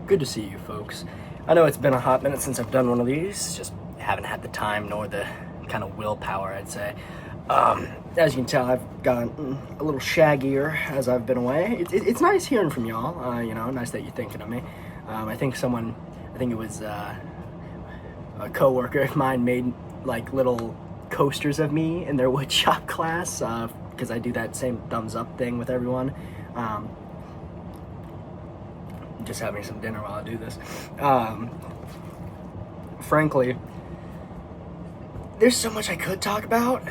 Good to see you folks. I know it's been a hot minute since I've done one of these, just haven't had the time nor the kind of willpower, I'd say. As you can tell, I've gotten a little shaggier as I've been away. It's nice hearing from y'all, nice that you're thinking of me. I think it was a coworker of mine made like little coasters of me in their woodshop class, because I do that same thumbs up thing with everyone. Just having some dinner while I do this. Frankly, there's so much I could talk about.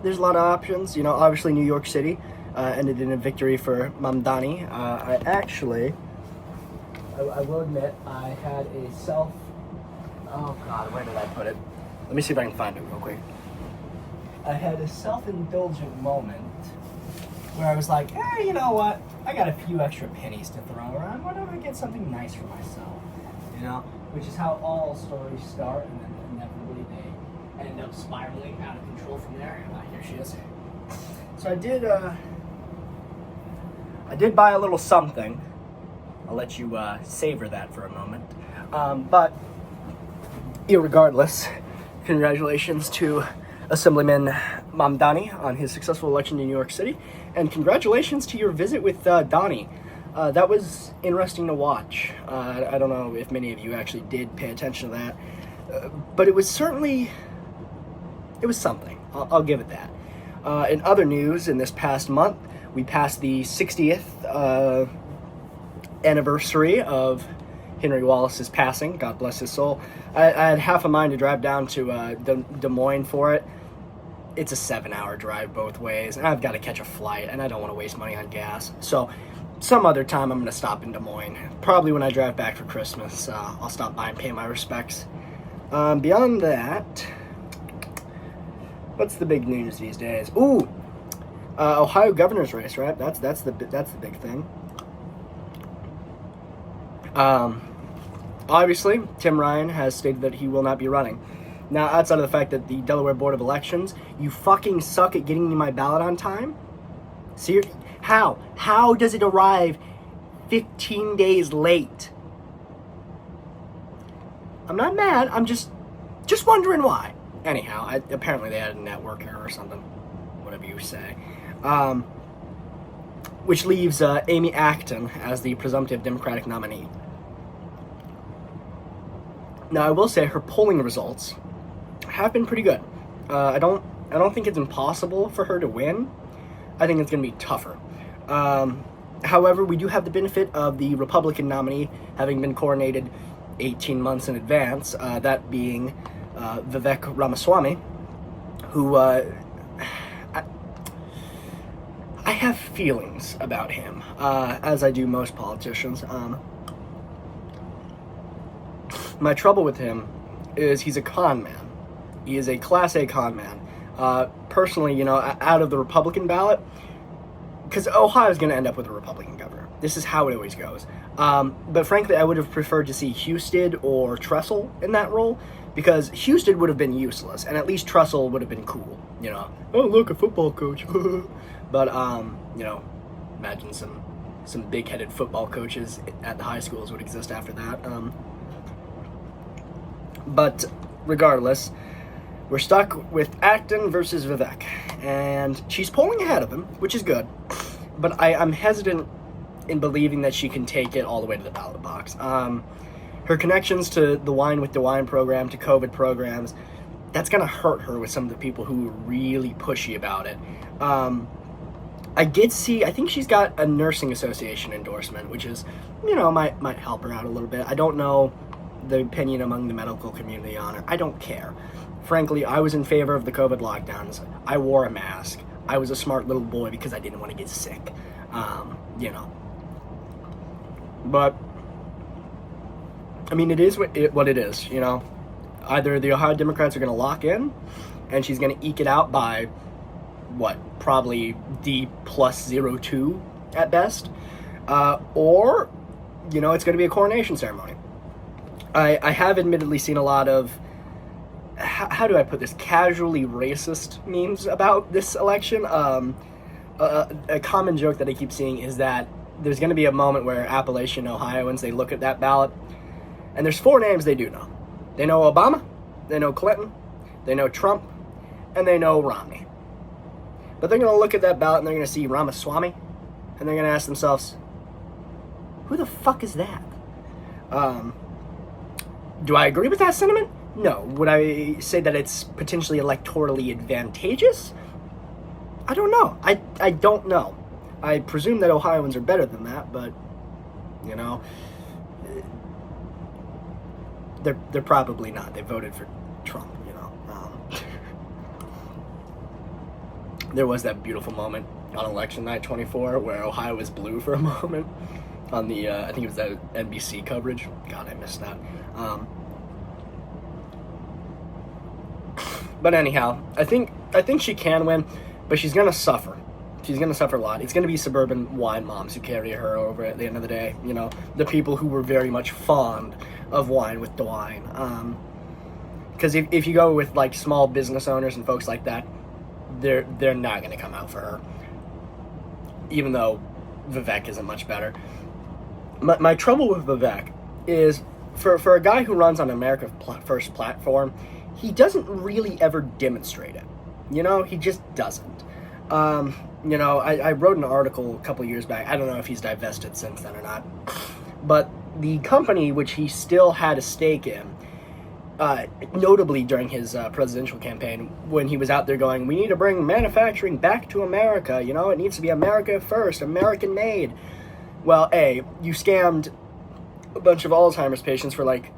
There's a lot of options. Obviously New York City ended in a victory for Mamdani. I will admit, I had oh God, where did I put it? Let me see if I can find it real quick. I had a self-indulgent moment where I was like, hey, you know what? I got a few extra pennies to throw around. Why don't I get something nice for myself? Which is how all stories start, and then inevitably they end up spiraling out of control from there. And here she is. So I did buy a little something. I'll let you savor that for a moment. But irregardless, congratulations to Assemblyman Mamdani on his successful election in New York City, and congratulations to your visit with Donnie. That was interesting to watch. I don't know if many of you actually did pay attention to that, but it was something. I'll give it that. In other news, in this past month, we passed the 60th anniversary of Henry Wallace's passing. God bless his soul. I had half a mind to drive down to Des Moines for it. It's a 7-hour drive both ways, and I've got to catch a flight, and I don't want to waste money on gas. So some other time I'm going to stop in Des Moines. Probably when I drive back for Christmas, I'll stop by and pay my respects. Beyond that, what's the big news these days? Ohio governor's race, right? That's the big thing. Obviously, Tim Ryan has stated that he will not be running. Now, outside of the fact that the Delaware Board of Elections, you fucking suck at getting me my ballot on time? Seriously? How? How does it arrive 15 days late? I'm not mad, I'm just wondering why. Anyhow, apparently they had a network error or something. Whatever you say. Which leaves Amy Acton as the presumptive Democratic nominee. Now, I will say her polling results have been pretty good. I don't think it's impossible for her to win. I think it's going to be tougher. However, we do have the benefit of the Republican nominee having been coronated 18 months in advance, that being Vivek Ramaswamy, who I have feelings about him, as I do most politicians. My trouble with him is he's a con man. He is a Class A con man. Personally, out of the Republican ballot, because Ohio's going to end up with a Republican governor. This is how it always goes. But frankly, I would have preferred to see Husted or Tressel in that role, because Husted would have been useless, and at least Tressel would have been cool. Oh, look, a football coach. But, imagine some big-headed football coaches at the high schools would exist after that. But regardless, we're stuck with Acton versus Vivek, and she's polling ahead of him, which is good, but I'm hesitant in believing that she can take it all the way to the ballot box. Her connections to the Wine with DeWine program, to COVID programs, that's going to hurt her with some of the people who are really pushy about it. I think she's got a nursing association endorsement, which is, might help her out a little bit. I don't know the opinion among the medical community on her. I don't care. Frankly, I was in favor of the COVID lockdowns. I wore a mask. I was a smart little boy because I didn't want to get sick. But, it is what it is, Either the Ohio Democrats are going to lock in, and she's going to eke it out by, probably D+02 at best, or, it's going to be a coronation ceremony. I have admittedly seen a lot of, how do I put this, casually racist memes about this election. A common joke that I keep seeing is that there's going to be a moment where Appalachian Ohioans, they look at that ballot, and there's 4 names they do know. They know Obama, they know Clinton, they know Trump, and they know Romney. But they're going to look at that ballot and they're going to see Ramaswamy, and they're going to ask themselves, who the fuck is that? Do I agree with that sentiment? No. Would I say that it's potentially electorally advantageous? I don't know. I don't know. I presume that Ohioans are better than that, but, you know, they're probably not. They voted for Trump, you know. There was that beautiful moment on election night 24 where Ohio was blue for a moment on the, I think it was that NBC coverage. God, I missed that. But anyhow, I think she can win, but she's gonna suffer. She's gonna suffer a lot. It's gonna be suburban wine moms who carry her over at the end of the day. You know, the people who were very much fond of wine with DeWine. Because if you go with like small business owners and folks like that, they're not gonna come out for her. Even though Vivek isn't much better. My trouble with Vivek is for a guy who runs on America First platform, he doesn't really ever demonstrate it. You know, he just doesn't. You know, I wrote an article a couple years back. I don't know if he's divested since then or not. But the company which he still had a stake in, notably during his presidential campaign, when he was out there going, we need to bring manufacturing back to America. You know, it needs to be America first, American made. Well, you scammed a bunch of Alzheimer's patients for like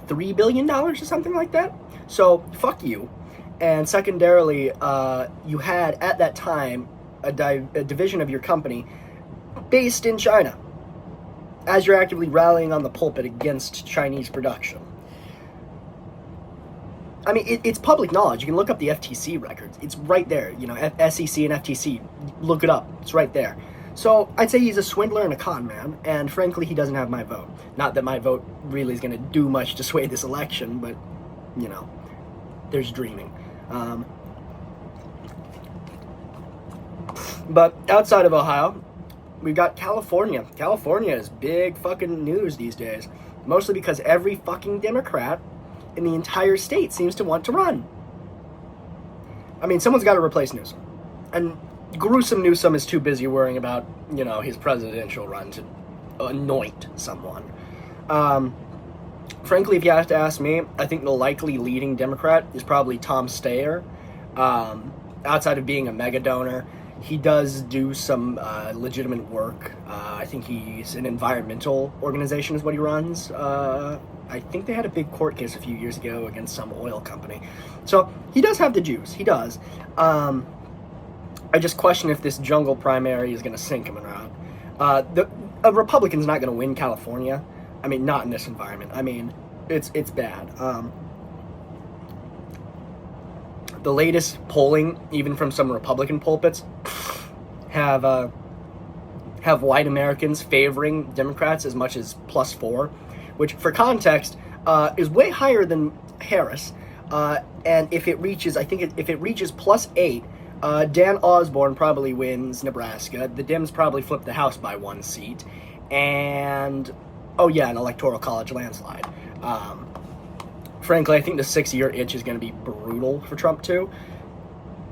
$3 billion or something like that. So, fuck you. And secondarily, you had, at that time, a division of your company based in China, as you're actively rallying on the pulpit against Chinese production. I mean, it's public knowledge. You can look up the FTC records. It's right there. You know, SEC and FTC, look it up. It's right there. So I'd say he's a swindler and a con man, and frankly, he doesn't have my vote. Not that my vote really is going to do much to sway this election, but, you know, there's dreaming. But outside of Ohio, we've got California. California is big fucking news these days, mostly because every fucking Democrat in the entire state seems to want to run. I mean, someone's got to replace Newsom. And gruesome Newsom is too busy worrying about, you know, his presidential run to anoint someone. Frankly, if you have to ask me, I think the likely leading Democrat is probably Tom Steyer. Outside of being a mega donor, he does do some legitimate work. I think he's an environmental organization is what he runs. I think they had a big court case a few years ago against some oil company. So he does have the juice. He does. I just question if this jungle primary is going to sink him or not. A Republican's not going to win California. I mean, not in this environment. I mean, it's bad. The latest polling, even from some Republican pulpits, have white Americans favoring Democrats as much as +4, which, for context, is way higher than Harris. And if it reaches, if it reaches +8, Dan Osborne probably wins Nebraska. The Dems probably flip the House by 1 seat. And, oh yeah, an electoral college landslide. Frankly, I think the 6-year itch is going to be brutal for Trump too,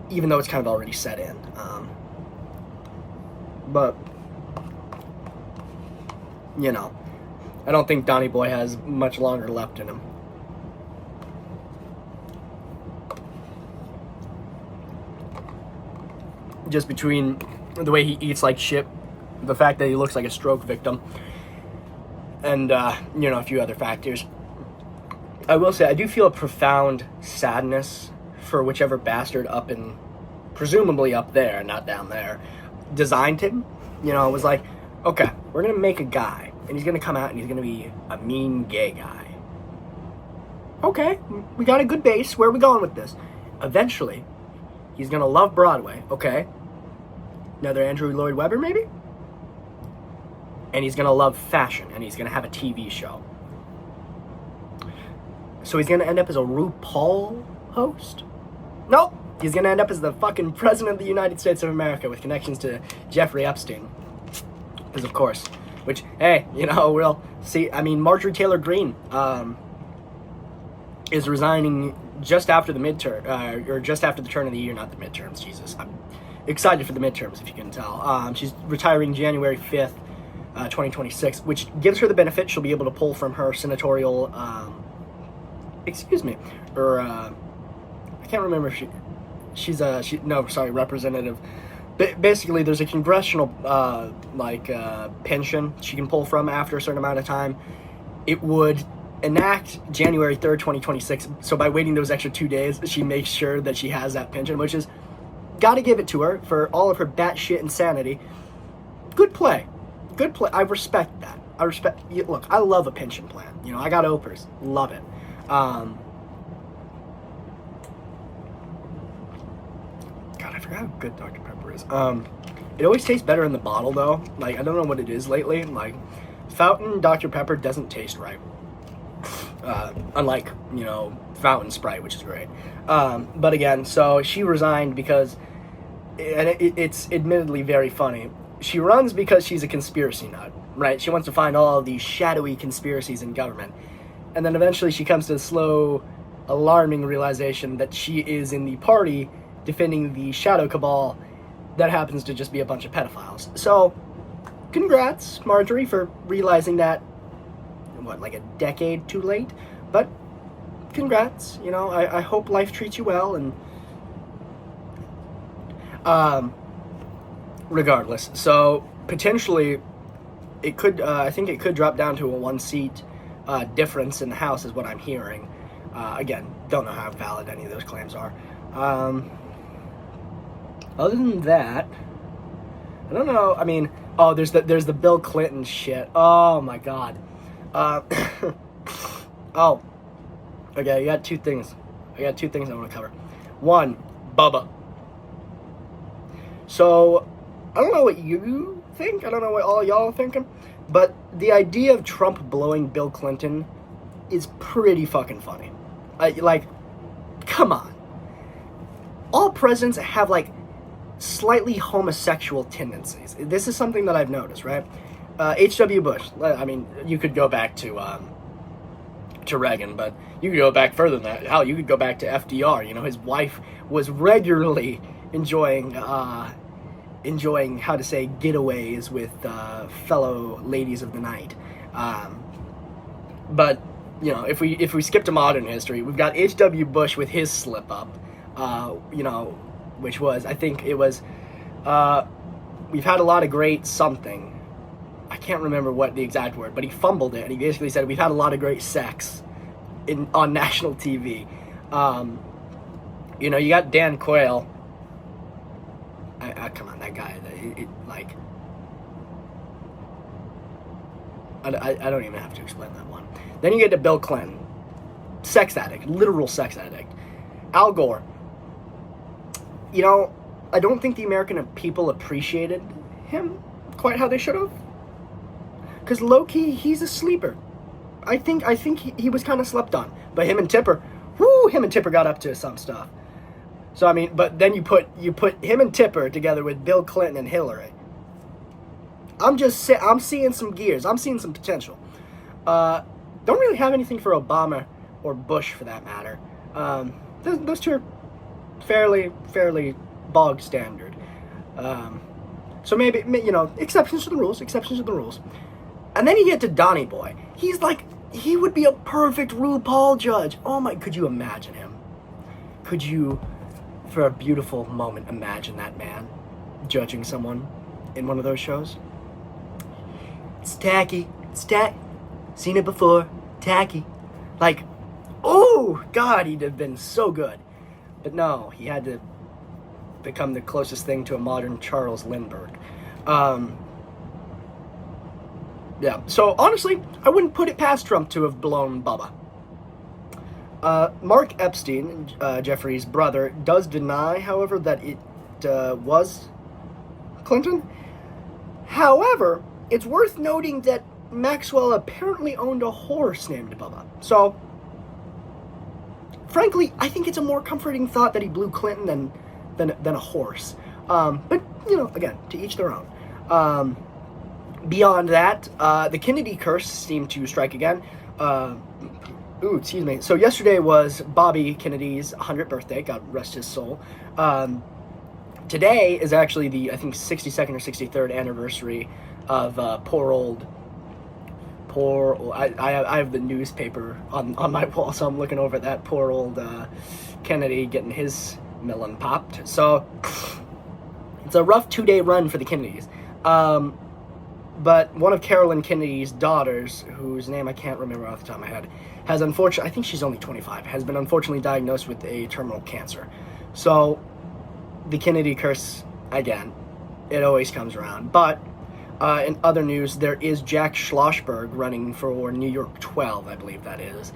even though it's kind of already set in. But, you know, I don't think Donnie Boy has much longer left in him. Just between the way he eats like shit, the fact that he looks like a stroke victim, and, you know, a few other factors. I will say, I do feel a profound sadness for whichever bastard up in, presumably up there, not down there, designed him. You know, it was like, okay, we're going to make a guy, and he's going to come out and he's going to be a mean gay guy. Okay, we got a good base. Where are we going with this? Eventually, he's going to love Broadway. Okay. Another Andrew Lloyd Webber, maybe? And he's going to love fashion, and he's going to have a TV show. So he's going to end up as a RuPaul host? Nope. He's going to end up as the fucking President of the United States of America with connections to Jeffrey Epstein. Because, of course, which, hey, you know, we'll see. I mean, Marjorie Taylor Greene is resigning just after the midterm, or just after the turn of the year, not the midterms, Jesus. I'm excited for the midterms, if you can tell. She's retiring January 5th, 2026, which gives her the benefit she'll be able to pull from her senatorial, I can't remember if representative. Basically, there's a congressional, pension she can pull from after a certain amount of time. It would enact January 3rd, 2026, so by waiting those extra 2 days, she makes sure that she has that pension, which is, gotta give it to her for all of her batshit insanity. Good play. I respect that. Look, I love a pension plan. You know, I got Opers. Love it. God, I forgot how good Dr. Pepper is. It always tastes better in the bottle, though. Like, I don't know what it is lately. Like, fountain Dr. Pepper doesn't taste right. Unlike, you know, fountain Sprite, which is great. But again, so she resigned because, and it's admittedly very funny, she runs because she's a conspiracy nut, right? She wants to find all of these shadowy conspiracies in government. And then eventually she comes to the slow, alarming realization that she is in the party defending the shadow cabal that happens to just be a bunch of pedophiles. So, congrats, Marjorie, for realizing that, like a decade too late? But, congrats, you know, I hope life treats you well, and, regardless, so, potentially, it could, I think it could drop down to a 1-seat, difference in the House, is what I'm hearing. Again, don't know how valid any of those claims are. Other than that, I don't know. I mean, oh, there's the Bill Clinton shit. Oh my God. Oh, okay. I got two things I want to cover. One, Bubba. So, I don't know what you think. I don't know what all y'all are thinking, but the idea of Trump blowing Bill Clinton is pretty fucking funny. Like, come on. All presidents have, like, slightly homosexual tendencies. This is something that I've noticed, right? H.W. Bush. I mean, you could go back to Reagan, but you could go back further than that. Hell, you could go back to FDR. You know, his wife was regularly enjoying, how to say, getaways with fellow ladies of the night. But, you know, if we skip to modern history, we've got H.W. Bush with his slip-up, you know, which was, I think it was, we've had a lot of great something. I can't remember what the exact word, but he fumbled it, and he basically said, we've had a lot of great sex on national TV. You know, you got Dan Quayle. Come on, that guy, I don't even have to explain that one. Then you get to Bill Clinton. Sex addict, literal sex addict. Al Gore. You know, I don't think the American people appreciated him quite how they should have. Because low-key, he's a sleeper. I think he was kind of slept on. But him and Tipper got up to some stuff. So, I mean, but then you put him and Tipper together with Bill Clinton and Hillary. I'm seeing some gears. I'm seeing some potential. Don't really have anything for Obama or Bush, for that matter. Those two are fairly bog standard. So maybe, you know, exceptions to the rules. And then you get to Donny Boy. He's like, he would be a perfect RuPaul judge. Oh my, could you imagine him? Could you, for a beautiful moment, imagine that man judging someone in one of those shows? It's tacky. Seen it before. Tacky. Like, oh, God, he'd have been so good. But no, he had to become the closest thing to a modern Charles Lindbergh. Yeah, so honestly, I wouldn't put it past Trump to have blown Bubba. Mark Epstein, Jeffrey's brother, does deny, however, that it was Clinton. However, it's worth noting that Maxwell apparently owned a horse named Bubba. So, frankly, I think it's a more comforting thought that he blew Clinton than a horse. But, you know, again, to each their own. beyond that, the Kennedy curse seemed to strike again. Excuse me. So yesterday was Bobby Kennedy's 100th birthday. God rest his soul. Today is actually the, I think, 62nd or 63rd anniversary of I have the newspaper on my wall, so I'm looking over at that poor old Kennedy getting his melon popped. So it's a rough 2-day run for the Kennedys. But one of Carolyn Kennedy's daughters, whose name I can't remember off the top of my head, has unfortunately, I think she's only 25, has been unfortunately diagnosed with a terminal cancer. So the Kennedy curse, again, it always comes around. But in other news, there is Jack Schlossberg running for New York 12, I believe that is.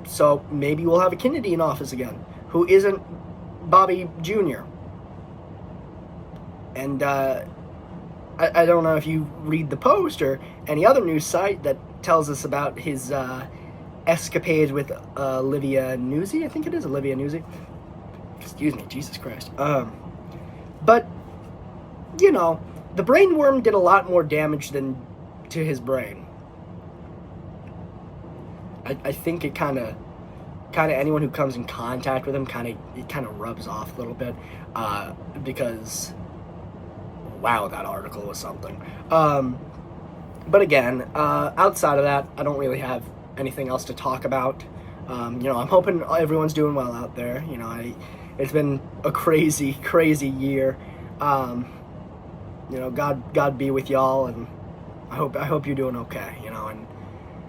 So maybe we'll have a Kennedy in office again, who isn't Bobby Jr. And I don't know if you read the Post or any other news site that tells us about his escapades with Olivia Nuzzi. I think it is Olivia Nuzzi. Excuse me, Jesus Christ. But, you know, the brain worm did a lot more damage than to his brain. I think it kind of anyone who comes in contact with him it kind of rubs off a little bit, because wow, that article was something. But again, outside of that, I don't really have anything else to talk about. I'm hoping everyone's doing well out there. It's been a crazy, crazy year. God be with y'all, and I hope you're doing okay.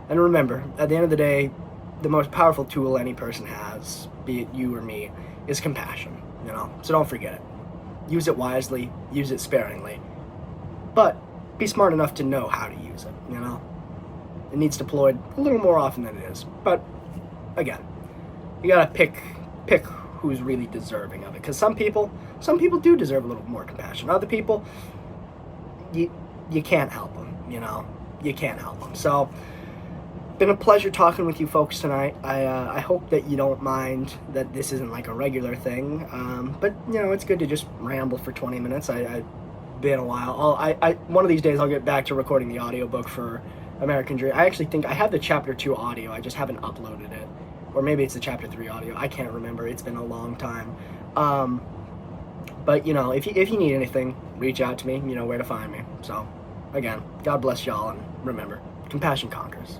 And remember, at the end of the day, the most powerful tool any person has, be it you or me, is compassion. So don't forget it. Use it wisely, use it sparingly, but be smart enough to know how to use it. It needs deployed a little more often than it is. But again, you gotta pick who's really deserving of it, because some people do deserve a little more compassion. Other people, you can't help them. You can't help them. So, been a pleasure talking with you folks tonight. I hope that you don't mind that this isn't like a regular thing, but it's good to just ramble for 20 minutes. I've been a while. One of these days I'll get back to recording the audiobook for American Dream. I actually think I have the chapter 2 audio, I just haven't uploaded it, or maybe it's the chapter 3 audio. I can't remember. It's been a long time. But if you need anything, reach out to me. You know where to find me. So again, God bless y'all, and remember, compassion conquers.